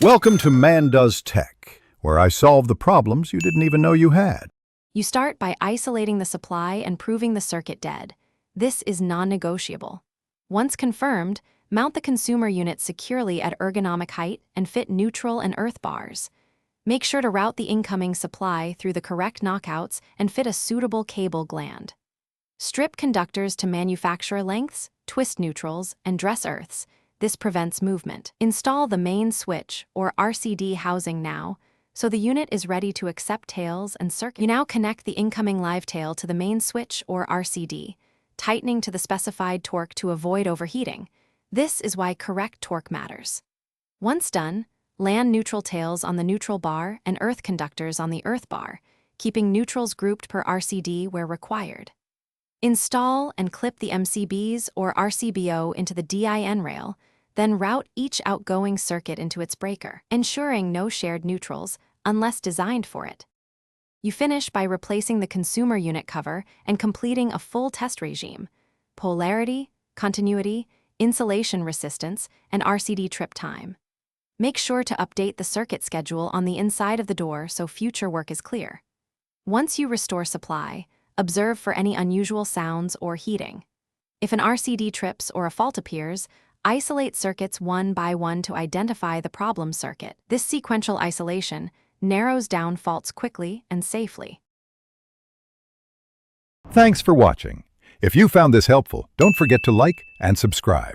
Welcome to Man Does Tech, where I solve the problems you didn't even know you had. You start by isolating the supply and proving the circuit dead. This is non-negotiable. Once confirmed, mount the consumer unit securely at ergonomic height and fit neutral and earth bars. Make sure to route the incoming supply through the correct knockouts and fit a suitable cable gland. Strip conductors to manufacturer lengths, twist neutrals, and dress earths. This prevents movement. Install the main switch, or RCD housing now, so the unit is ready to accept tails and circuits. You now connect the incoming live tail to the main switch, or RCD, tightening to the specified torque to avoid overheating. This is why correct torque matters. Once done, land neutral tails on the neutral bar and earth conductors on the earth bar, keeping neutrals grouped per RCD where required. Install and clip the MCBs or RCBO into the DIN rail, then route each outgoing circuit into its breaker, ensuring no shared neutrals unless designed for it. You finish by replacing the consumer unit cover and completing a full test regime: polarity, continuity, insulation resistance, and RCD trip time. Make sure to update the circuit schedule on the inside of the door so future work is clear. Once you restore supply, observe for any unusual sounds or heating. If an RCD trips or a fault appears, isolate circuits one by one to identify the problem circuit. This sequential isolation narrows down faults quickly and safely. Thanks for watching. If you found this helpful, don't forget to like and subscribe.